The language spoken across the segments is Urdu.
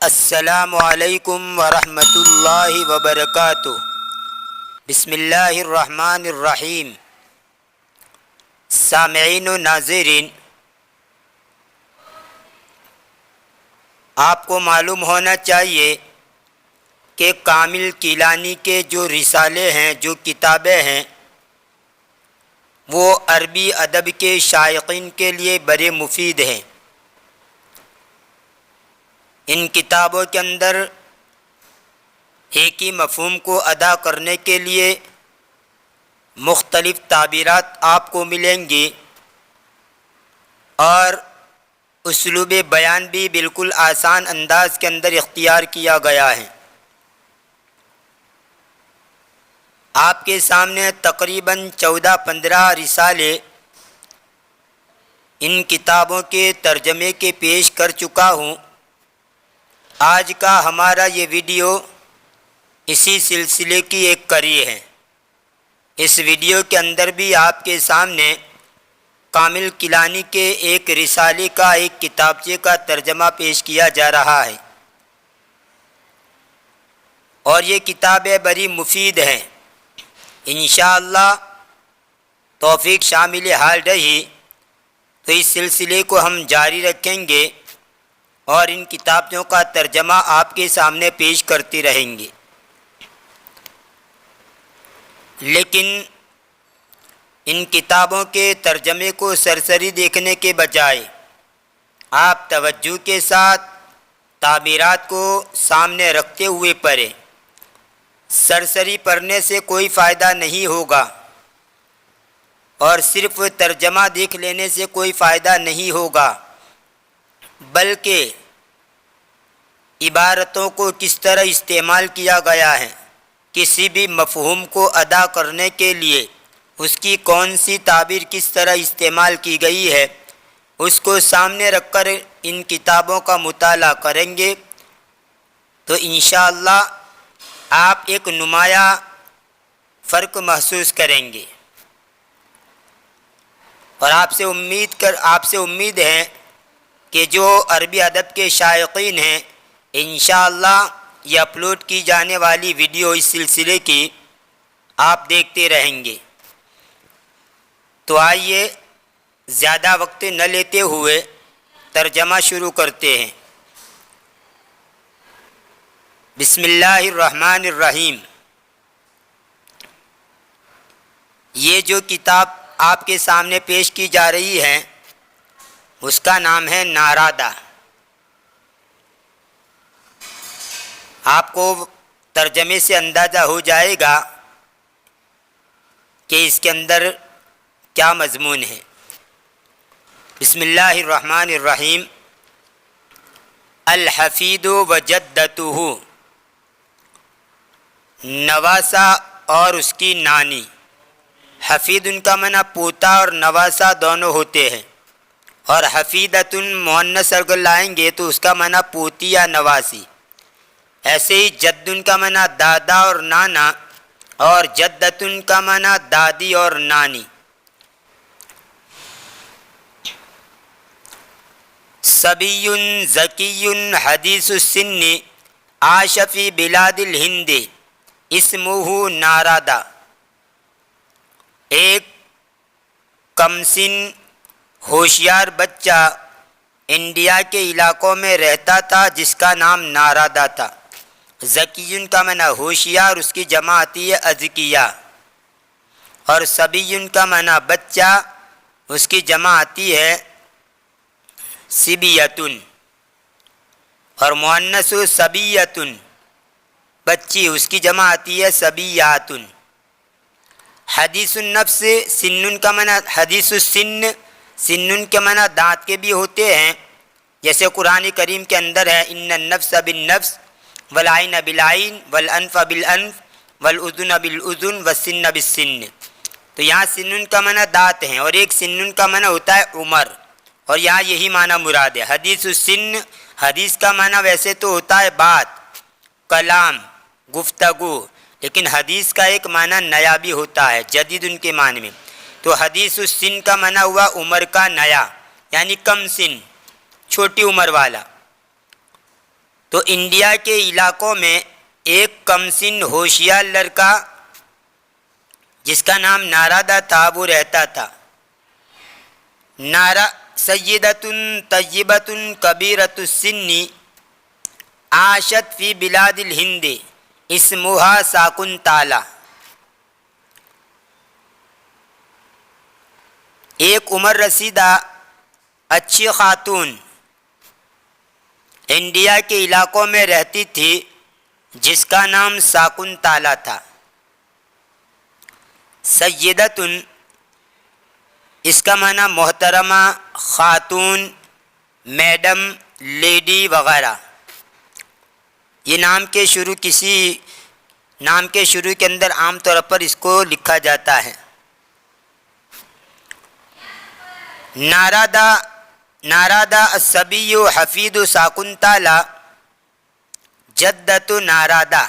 السلام علیکم ورحمۃ اللہ وبرکاتہ۔ بسم اللہ الرحمن الرحیم۔ سامعین و ناظرین، آپ کو معلوم ہونا چاہیے کہ کامل کیلانی کے جو رسالے ہیں، جو کتابیں ہیں، وہ عربی ادب کے شائقین کے لیے بڑے مفید ہیں۔ ان کتابوں کے اندر ایک ہی مفہوم کو ادا کرنے کے لیے مختلف تعبیرات آپ کو ملیں گی، اور اسلوب بیان بھی بالکل آسان انداز کے اندر اختیار کیا گیا ہے۔ آپ کے سامنے تقریباً 14-15 رسالے ان کتابوں کے ترجمے کے پیش کر چکا ہوں۔ آج کا ہمارا یہ ویڈیو اسی سلسلے کی ایک کڑی ہے۔ اس ویڈیو کے اندر بھی آپ کے سامنے کامل کیلانی کے ایک رسالے کا، ایک کتابچے کا ترجمہ پیش کیا جا رہا ہے، اور یہ کتابیں بڑی مفید ہیں۔ انشاءاللہ توفیق شامل حال رہی تو اس سلسلے کو ہم جاری رکھیں گے اور ان کتابوں کا ترجمہ آپ کے سامنے پیش کرتے رہیں گے۔ لیکن ان کتابوں کے ترجمے کو سرسری دیکھنے کے بجائے آپ توجہ کے ساتھ تعبیرات کو سامنے رکھتے ہوئے پڑھیں۔ سرسری پڑھنے سے کوئی فائدہ نہیں ہوگا، اور صرف ترجمہ دیکھ لینے سے کوئی فائدہ نہیں ہوگا، بلکہ عبارتوں کو کس طرح استعمال کیا گیا ہے، کسی بھی مفہوم کو ادا کرنے کے لیے اس کی کون سی تعبیر کس طرح استعمال کی گئی ہے، اس کو سامنے رکھ کر ان کتابوں کا مطالعہ کریں گے تو انشاءاللہ آپ ایک نمایاں فرق محسوس کریں گے، اور آپ سے امید ہے کہ جو عربی ادب کے شائقین ہیں، انشاءاللہ یہ اپلوڈ کی جانے والی ویڈیو اس سلسلے کی آپ دیکھتے رہیں گے۔ تو آئیے زیادہ وقت نہ لیتے ہوئے ترجمہ شروع کرتے ہیں۔ بسم اللہ الرحمن الرحیم۔ یہ جو کتاب آپ کے سامنے پیش کی جا رہی ہے اس کا نام ہے نارادہ۔ آپ کو ترجمے سے اندازہ ہو جائے گا کہ اس کے اندر کیا مضمون ہے۔ بسم اللہ الرحمن الرحیم۔ الحفید و جدتہ، نواسا اور اس کی نانی۔ حفید ان کا معنی پوتا اور نواسا دونوں ہوتے ہیں، اور حفیدتن مؤنث اگر لائیں گے تو اس کا معنی پوتی یا نواسی۔ ایسے ہی جدن کا معنی دادا اور نانا، اور جدتن کا معنی دادی اور نانی۔ صبی ذکی حدیث السن عاش فی بلاد الہند اسمہ نارادہ، ایک کمسن ہوشیار بچہ انڈیا کے علاقوں میں رہتا تھا جس کا نام نارادہ تھا۔ ذکیٌ کا معنی ہوشیار، اس کی جمع آتی ہے اذکیاء، اور صبیٌ کا معنی بچہ، اس کی جمع آتی ہے صبیۃٌ، اور مؤنث صبیۃٌ بچی، اس کی جمع آتی ہے صبیات۔ حدیث النفس، سنن کا معنی حدیث السن، سنن کے معنی دانت کے بھی ہوتے ہیں، جیسے قرآن کریم کے اندر ہے ان النفس بالنفس والعین بالعین والانف بالانف والاذن بالاذن والسن بالسن۔ تو یہاں سنن کا معنی دانت ہیں، اور ایک سنن کا معنی ہوتا ہے عمر، اور یہاں یہی معنی مراد ہے۔ حدیث السن، حدیث کا معنی ویسے تو ہوتا ہے بات، کلام، گفتگو، لیکن حدیث کا ایک معنی نیا بھی ہوتا ہے، جدید ان کے معنی میں۔ تو حدیث السن کا معنی ہوا عمر کا نیا، یعنی کم سن، چھوٹی عمر والا۔ تو انڈیا کے علاقوں میں ایک کم سن ہوشیار لڑکا جس کا نام نارادہ تھا وہ رہتا تھا. سیدتن طیبتن کبیرت السن عاشت فی بلاد الہند اسمہا ساکنتالا. ایک عمر رسیدہ اچھی خاتون انڈیا کے علاقوں میں رہتی تھی جس کا نام ساکنتالا تھا. سیدتن اس کا معنی محترمہ، خاتون، میڈم، لیڈی وغیرہ. یہ کسی نام کے شروع کے اندر عام طور پر اس کو لکھا جاتا ہے. نارادہ الصبی حفید ساکنتالا جدت نارادہ.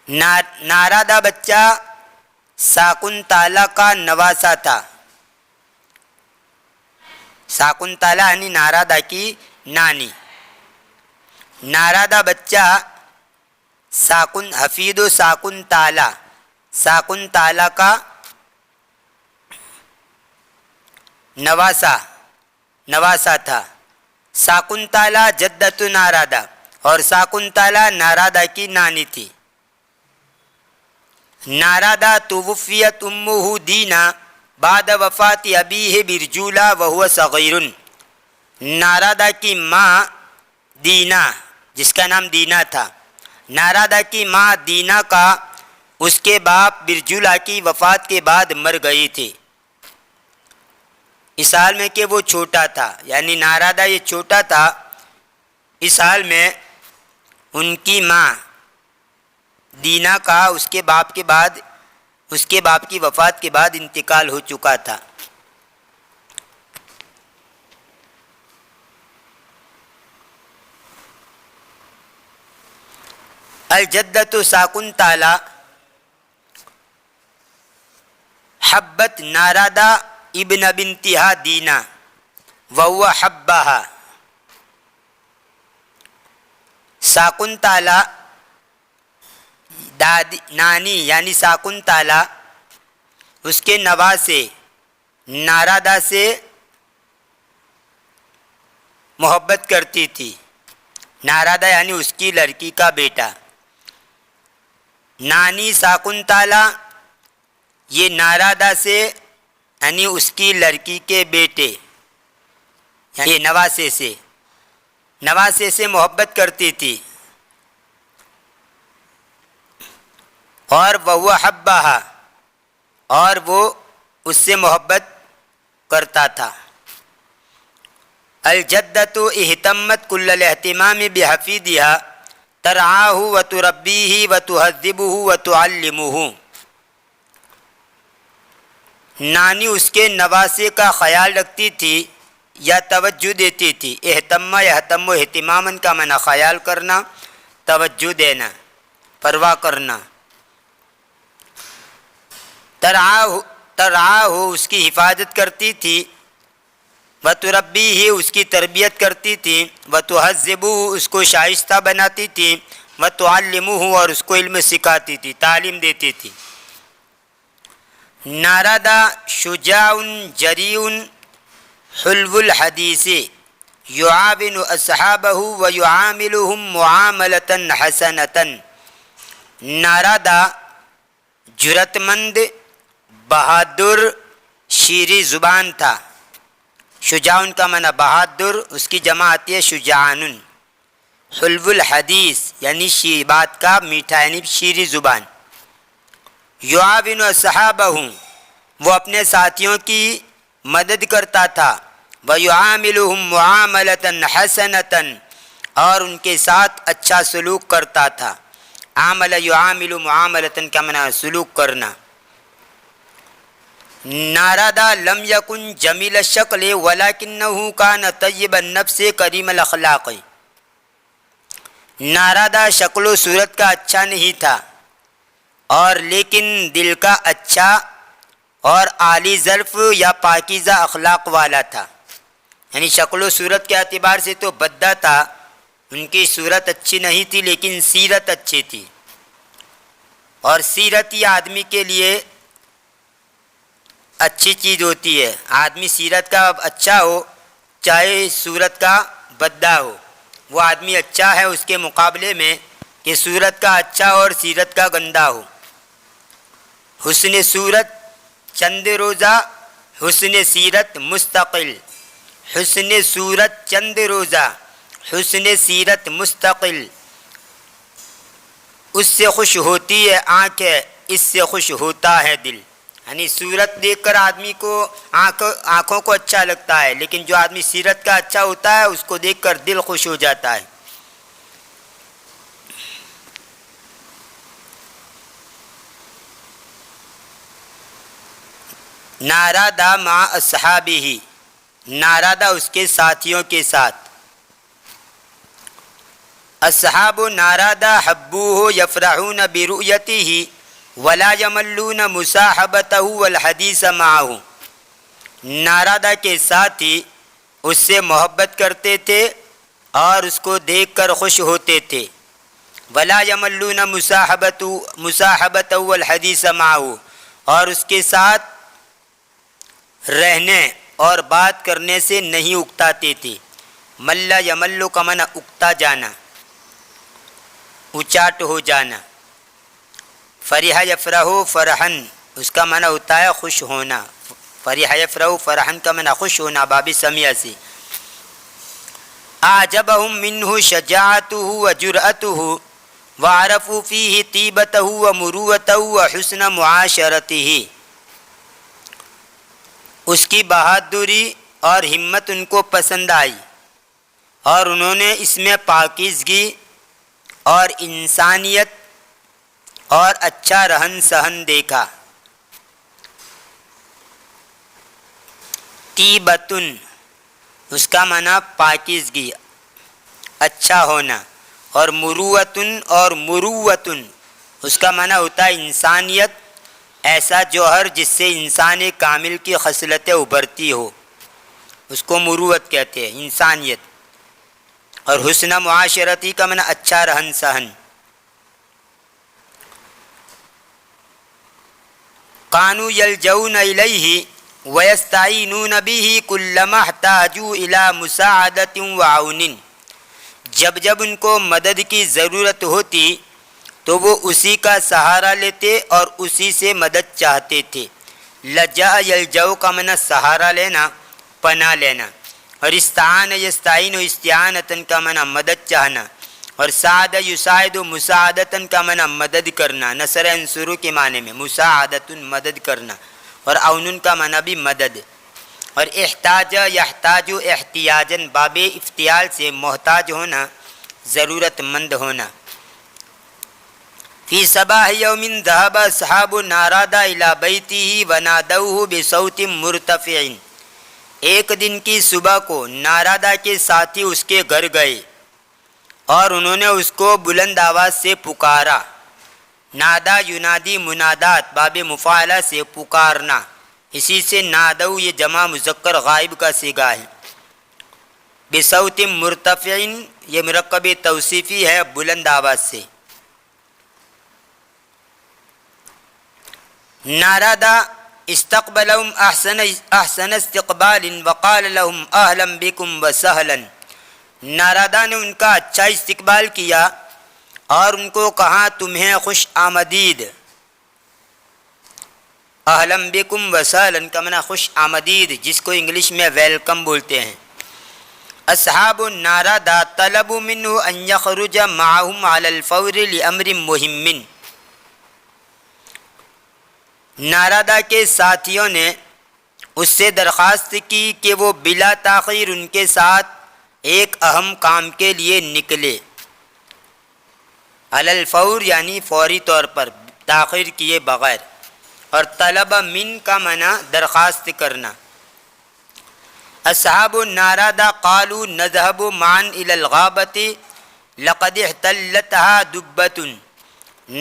نارادہ بچہ ساکنتالا کا نواسا تھا. ساکنتالا یعنی نارادہ کی نانی. نارادہ بچہ حفید و ساکنتالا کا نواسا تھا. ساکنتالا جدت نارادہ، اور ساکنتالا نارادہ کی نانی تھی. نارادہ توفیت امہ دینا بعد وفات ابیہ برجولا وہو صغیر. نارادہ کی ماں دینا، جس کا نام دینا تھا، نارادہ کی ماں دینا کا اس کے باپ برجولا کی وفات کے بعد مر گئی تھی اس حال میں کہ وہ چھوٹا تھا. یعنی نارادہ یہ چھوٹا تھا، اس حال میں ان کی ماں دینا کا اس کے باپ کی وفات کے بعد انتقال ہو چکا تھا. الجدت ساکنتالا حبت نارادہ ابن بنتہا دینا وہو حبہا. ساکنتالا نانی یعنی ساکنتالا اس کے نواسے نارادہ سے محبت کرتی تھی. نارادہ یعنی اس کی لڑکی کا بیٹا. نانی ساکنتالا یہ نارادہ سے یعنی اس کی لڑکی کے بیٹے یعنی نواسے سے محبت کرتی تھی. اور وہ حبہا، اور وہ اس سے محبت کرتا تھا. الجدت اہتمت کل الاہتمام بحفیدہا ترعاہ وتربیہ وتہذبہ وتعلمہ. نانی اس کے نواسے کا خیال رکھتی تھی یا توجہ دیتی تھی. یہتم اہتماماً کا معنی خیال کرنا، توجہ دینا، پرواہ کرنا. ترعاہ اس کی حفاظت کرتی تھی، وتربیہ اس کی تربیت کرتی تھی، وتہذبہ اس کو شائستہ بناتی تھی، وتعلمہ اور اس کو علم سکھاتی تھی، تعلیم دیتی تھی. نارادہ شجاع جریء حلو الحدیث یعاون اصحابہ ویعاملہم معاملۃ حسنۃ. نارادہ جرأت مند، بہادر، شیریں زبان تھا. شجاع کا معنی بہادر، اس کی جمع آتی ہے شجاعن. حلو الحدیث یعنی بات کا میٹھا یعنی شیریں زبان. یعاون اصحابہ وہ اپنے ساتھیوں کی مدد کرتا تھا. ویعاملہم معاملۃ حسنۃ اور ان کے ساتھ اچھا سلوک کرتا تھا. عامل یعامل معاملۃ کا معنی سلوک کرنا. نارادہ لم یکن جمیل الشکل ولکنہ کان طیب النفس کریم الاخلاق. نارادہ شکل و صورت کا اچھا نہیں تھا اور لیکن دل کا اچھا اور عالی ظرف یا پاکیزہ اخلاق والا تھا. یعنی شکل و صورت کے اعتبار سے تو بدہ تھا، ان کی صورت اچھی نہیں تھی لیکن سیرت اچھی تھی، اور سیرت ہی آدمی کے لیے اچھی چیز ہوتی ہے۔ آدمی سیرت کا اچھا ہو چاہے صورت کا بدہ ہو، وہ آدمی اچھا ہے اس کے مقابلے میں کہ صورت کا اچھا اور سیرت کا گندہ ہو۔ حسن صورت چند روزہ، حسن سیرت مستقل، حسن صورت چند روزہ، حسن سیرت مستقل۔ اس سے خوش ہوتی ہے آنکھیں، اس سے خوش ہوتا ہے دل۔ یعنی صورت دیکھ کر آدمی کو آنکھوں کو اچھا لگتا ہے، لیکن جو آدمی سیرت کا اچھا ہوتا ہے اس کو دیکھ کر دل خوش ہو جاتا ہے۔ نارادہ مع اصحابہ، نارادہ اس کے ساتھیوں کے ساتھ۔ اصحاب نارادہ حبوہ یفرحون برؤیتہ ولا یملون مصاحبتہ والحدیث معہ، نارادہ کے ساتھی اس سے محبت کرتے تھے اور اس کو دیکھ کر خوش ہوتے تھے۔ ولا یملون مصاحبتہ والحدیث معہ، اور اس کے ساتھ رہنے اور بات کرنے سے نہیں اکتاتے تھے۔ ملا یملو کا معنی اکتا جانا، اچاٹ ہو جانا۔ فرح یفرح فرحن، اس کا معنی ہوتا ہے خوش ہونا۔ فرح یفرح فرحن کا معنی خوش ہونا باب سمیع سے۔ اعجبہم منہ شجاعتہ وجرأتہ وعرفوا فیہ طیبتہ ومروتہ وحسن معاشرتہ، اس کی بہادری اور ہمت ان کو پسند آئی اور انہوں نے اس میں پاکیزگی اور انسانیت اور اچھا رہن سہن دیکھا۔ طیبتن، اس کا معنی پاکیزگی، اچھا ہونا، اور مروتن، اور مروتن اس کا معنی ہوتا ہے انسانیت، ایسا جوہر جس سے انسان کامل کی خصلتیں ابھرتی ہو، اس کو مروت کہتے ہیں، انسانیت۔ اور حسن معاشرتی کا معنی اچھا رہن سہن۔ کانوا یلجؤون الیہ ویستعینون بہ کلما احتاجوا الی مساعدۃ وعون، جب جب ان کو مدد کی ضرورت ہوتی تو وہ اسی کا سہارا لیتے اور اسی سے مدد چاہتے تھے۔ لجأ یلجؤ کا معنی سہارا لینا، پناہ لینا، اور استعان یستعین استعانتاً کا معنی مدد چاہنا، اور ساعد یساعد مساعدتاً کا معنی مدد کرنا، نصر ینصر کے معنی میں مساعدۃ مدد کرنا، اور عون کا معنی بھی مدد۔ اور احتاج یحتاج احتیاجاً باب افتعال سے محتاج ہونا، ضرورت مند ہونا۔ فی صباح یوم ذهب اصحاب نارادہ الی بیتہ ونادوہ بصوت مرتفع، ایک دن کی صبح کو نارادہ کے ساتھی اس کے گھر گئے اور انہوں نے اس کو بلند آواز سے پکارا۔ نادا ینادی منادات باب مفاعلہ سے پکارنا، اسی سے نادو یہ جمع مذکر غائب کا صیغہ ہے۔ بصوت مرتفع یہ مرکب توصیفی ہے، بلند آواز سے۔ نارادہ استقبلهم احسن استقبال وقال لهم اہلا بکم وسہلا، نارادہ نے ان کا اچھا استقبال کیا اور ان کو کہا تمہیں خوش آمدید۔ اہلا بکم وسہلا کا معنی خوش آمدید، جس کو انگلش میں ویلکم بولتے ہیں۔ اصحاب نارادہ طلبوا منہ ان یخرج معهم علی الفور لامر مہم، نارادہ کے ساتھیوں نے اس سے درخواست کی کہ وہ بلا تاخیر ان کے ساتھ ایک اہم کام کے لیے نکلے۔ علی الفور یعنی فوری طور پر، تاخیر کیے بغیر۔ اور طلب من کا معنی درخواست کرنا۔ اصحاب نارادہ قالوا نذهب معا الی الغابۃ لقد احتلتها دبۃ،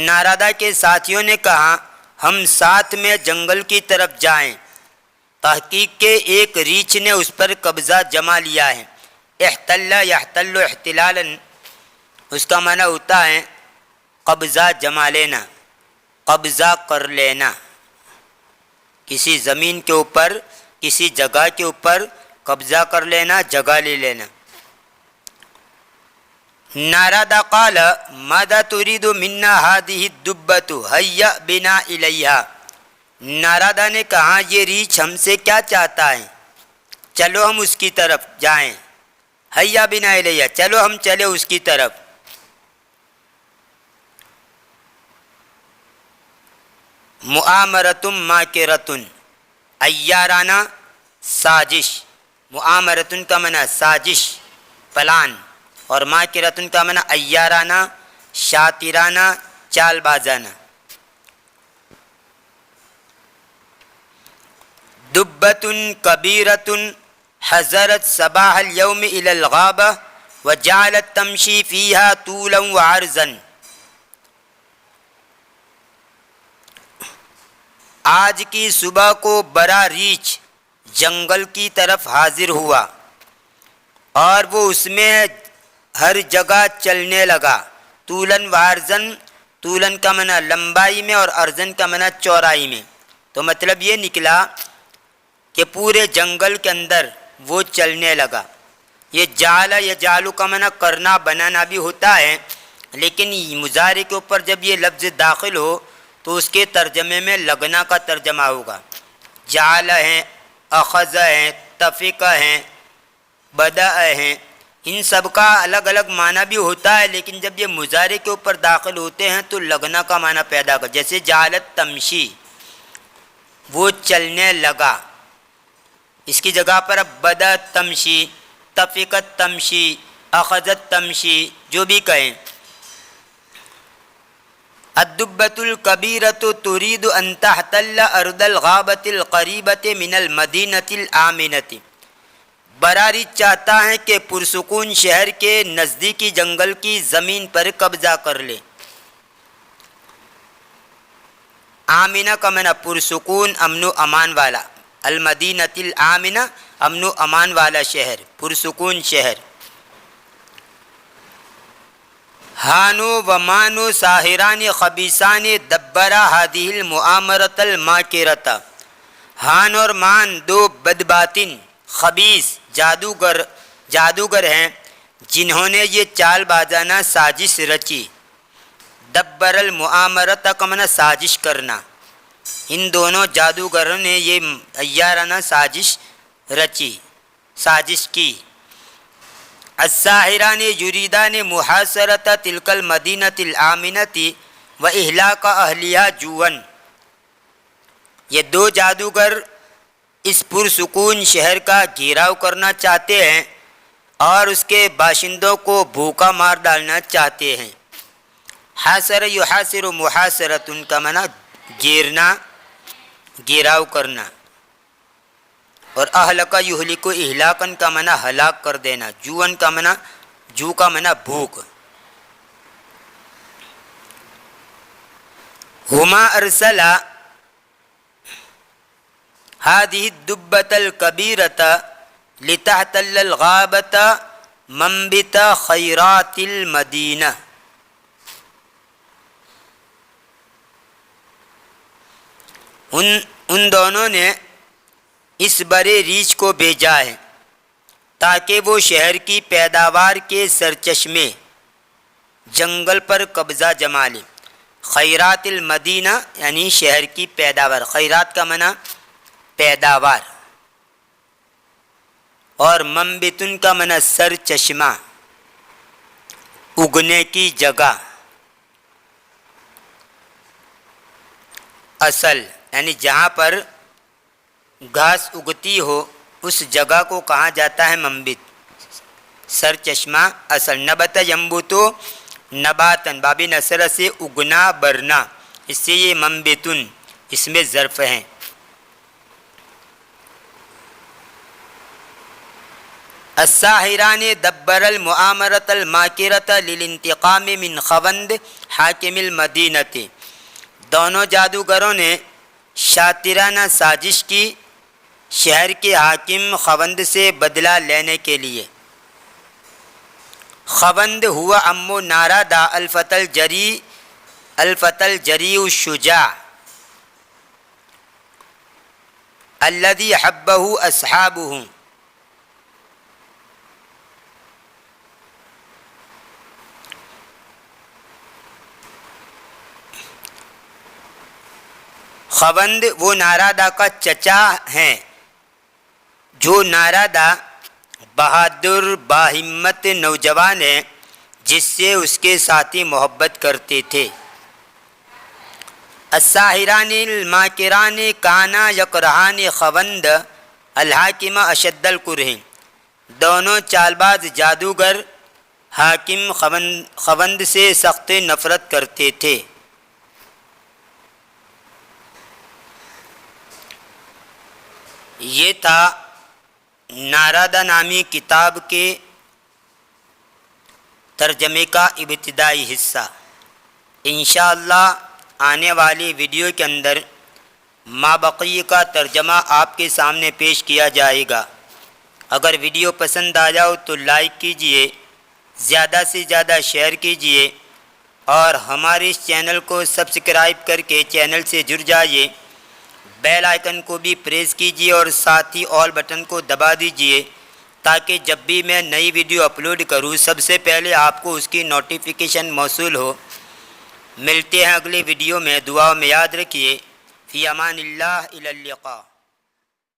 نارادہ کے ساتھیوں نے کہا ہم ساتھ میں جنگل کی طرف جائیں، تحقیق کے ایک ریچھ نے اس پر قبضہ جما لیا ہے۔ احتل یحتل احتلالا، اس کا معنی ہوتا ہے قبضہ جما لینا، قبضہ کر لینا، کسی زمین کے اوپر، کسی جگہ کے اوپر قبضہ کر لینا، جگہ لے لینا۔ نارد قال ماذا تريد منا هذه الدبة هيا بنا إليها، ناردا نے کہا یہ ریچھ ہم سے کیا چاہتا ہے، چلو ہم اس کی طرف جائیں، هيا بنا إليها، چلو ہم چلے اس کی طرف۔ مؤامرتم ماکرتن، ایارانہ سازش، مؤامرتن کا معنی سازش پلان، اور ماکرتن کا معنی ایارانہ شاطرانہ چال بازانہ۔ دبتن کبیرتن حضرت صباح اليوم الى الغابہ وجعلت تمشی فیہا طولا وعرضا، آج کی صبح کو بڑا ریچھ جنگل کی طرف حاضر ہوا اور وہ اس میں ہر جگہ چلنے لگا۔ طولن و عرضن، طولن کا معنی لمبائی میں اور عرضن کا معنی چوڑائی میں، تو مطلب یہ نکلا کہ پورے جنگل کے اندر وہ چلنے لگا۔ یہ جعل یجعل کا معنی کرنا بنانا بھی ہوتا ہے، لیکن مضارع کے اوپر جب یہ لفظ داخل ہو تو اس کے ترجمے میں لگنا کا ترجمہ ہوگا۔ جعل ہیں، اخذ ہیں، تفق ہیں، بدأ ہیں، ان سب کا الگ الگ معنی بھی ہوتا ہے، لیکن جب یہ مضارع کے اوپر داخل ہوتے ہیں تو لگنا کا معنی پیدا کر، جیسے جعلت تمشی، وہ چلنے لگا، اس کی جگہ پر اب بدأت تمشی، تفقت تمشی، اخذت تمشی، جو بھی کہیں۔ الدبۃ الکبیرۃ ترید ان تحتل ارض الغابۃ القریبۃ من المدینۃ الآمنۃ، بڑا ریچھ چاہتا ہے کہ پرسکون شہر کے نزدیکی جنگل کی زمین پر قبضہ کر لے۔ آمنہ کا معنی پرسکون، امن و امان والا، المدینۃ الآمنہ امن و امان والا شہر، پرسکون شہر۔ ہانو و مانو ساحران خبیثان دبرا ہادہ المؤامرۃ الماکرۃ، ہان اور مان دو بدباطن خبیث جادوگر ہیں جنہوں نے یہ چال بازانہ سازش رچی۔ دبر المؤامرۃ کا معنی سازش کرنا، ان دونوں جادوگروں نے یہ عیارانہ سازش رچی، سازش کی۔ الساحران یریدان محاصرۃ تلک المدینۃ الآمنۃ و اہلاک اہلہا جوعا، یہ دو جادوگر اس پرسکون شہر کا گھیراؤ کرنا چاہتے ہیں اور اس کے باشندوں کو بھوکا مار ڈالنا چاہتے ہیں۔ حاصر یحاصر محاصرۃ کا معنی گھیرنا، گھیراؤ کرنا، اور اہلک یہلک اہلاکن کا معنی ہلاک کر دینا، جوعن کا معنی جو کا معنی بھوک۔ ہما ارسلا هذه الدبة الكبيرة لتحتل الغابة منبت خیرات المدینہ، ان دونوں نے اس بڑے ریچھ کو بھیجا ہے تاکہ وہ شہر کی پیداوار کے سرچشمے جنگل پر قبضہ جما لے۔ خیرات المدینہ یعنی شہر کی پیداوار، خیرات کا معنی پیداوار، اور منبتن کا معنی سر چشمہ، اگنے کی جگہ، اصل یعنی جہاں پر گھاس اگتی ہو اس جگہ کو کہا جاتا ہے منبت، سر چشمہ، اصل۔ نبت ینبتو نباتن، باب نصر سے اگنا برنا، اس سے یہ منبتن اس میں ظرف ہیں۔ الساحران دبر المؤامرۃ الماکرۃ للانتقام من خوند حاکم المدینۃ، دونوں جادوگروں نے شاطرانہ سازش کی شہر کے حاکم خوند سے بدلہ لینے کے لیے۔ خوند ہوا امو ناردا الفتى الجری الشجاع الذي حبه اصحابه۔ خوند وہ نارادا کا چچا ہیں جو نارادا بہادر باہمت نوجوان ہے جس سے اس کے ساتھی محبت کرتے تھے۔ الساحران الماکران کانا یکرہان خوند الحاکم اشد الکرہ۔ دونوں چالباز جادوگر حاکم خوند سے سخت نفرت کرتے تھے۔ یہ تھا نارادا نامی کتاب کے ترجمے کا ابتدائی حصہ۔ انشاءاللہ آنے والی ویڈیو کے اندر مابقی کا ترجمہ آپ کے سامنے پیش کیا جائے گا۔ اگر ویڈیو پسند آ جاؤ تو لائک کیجئے، زیادہ سے زیادہ شیئر کیجئے اور ہمارے اس چینل کو سبسکرائب کر کے چینل سے جڑ جائیے۔ بیل آئیکن کو بھی پریس کیجئے اور ساتھ ہی آل بٹن کو دبا دیجئے تاکہ جب بھی میں نئی ویڈیو اپلوڈ کروں سب سے پہلے آپ کو اس کی نوٹیفیکیشن موصول ہو۔ ملتے ہیں اگلی ویڈیو میں، دعاؤں میں یاد رکھیے۔ فی امان اللہ، الی اللقاء۔